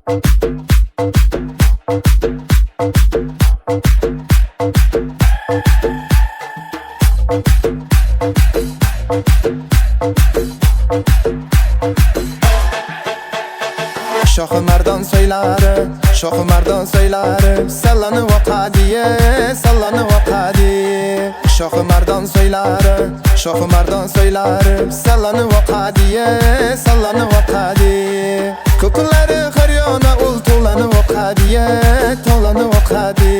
Shohi mardon so'ylari, shohi mardon so'ylari, sallanib oqadi, sallanib oqadi. Shohi mardon so'ylari, shohi mardon so'ylari, sallanib oqadi, sallanib oqadi. Ko'klari har yona ulto'lanib oqadi, to'lanib oqadi.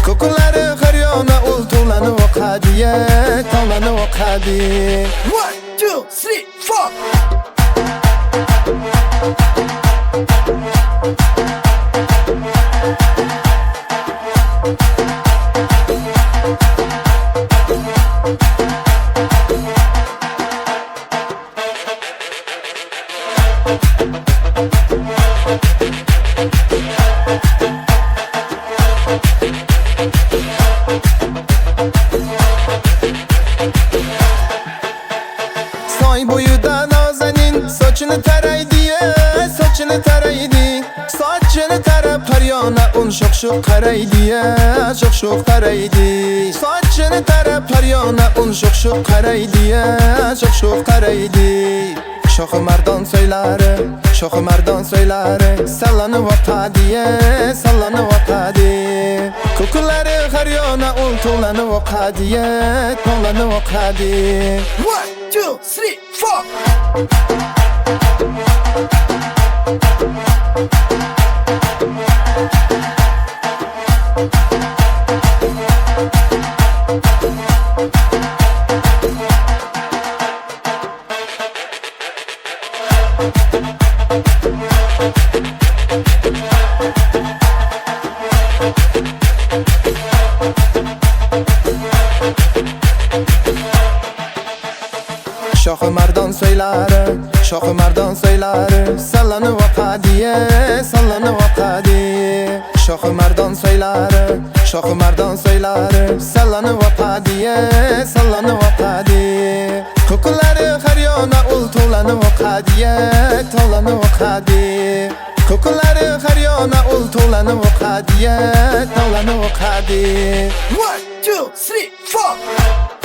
Ko'klari har yona ulto'lanib oqadi, to'lanib oqadi. 1 2 3 4 Soy bo'yida nozanin sochini taraydi, sochini taraydi. Sochini tarab har yona un sho'q qaraydi, sho'q qaraydi. Sochini tarab har yona un sho'q qaraydi, sho'q qaraydi. Shohi mardon so'ylari, shohi mardon so'ylari, sallanib oqadi, sallanib oqadi. Ko'klari har yona ulto'lanib oqadi, to'lanib oqadi. 1 2 3 4 Shohi mardon so'ylari, shohi mardon so'ylari, sallanib oqadi, sallanib oqadi. Shohi mardon so'ylari, shohi mardon so'ylari, sallanib oqadi, sallanib oqadi. Ko'klari har yona ulto'lanib oqadi, to'lanib oqadi. Ko'klari har yona ulto'lanib oqadi, to'lanib oqadi. 1 2 3 4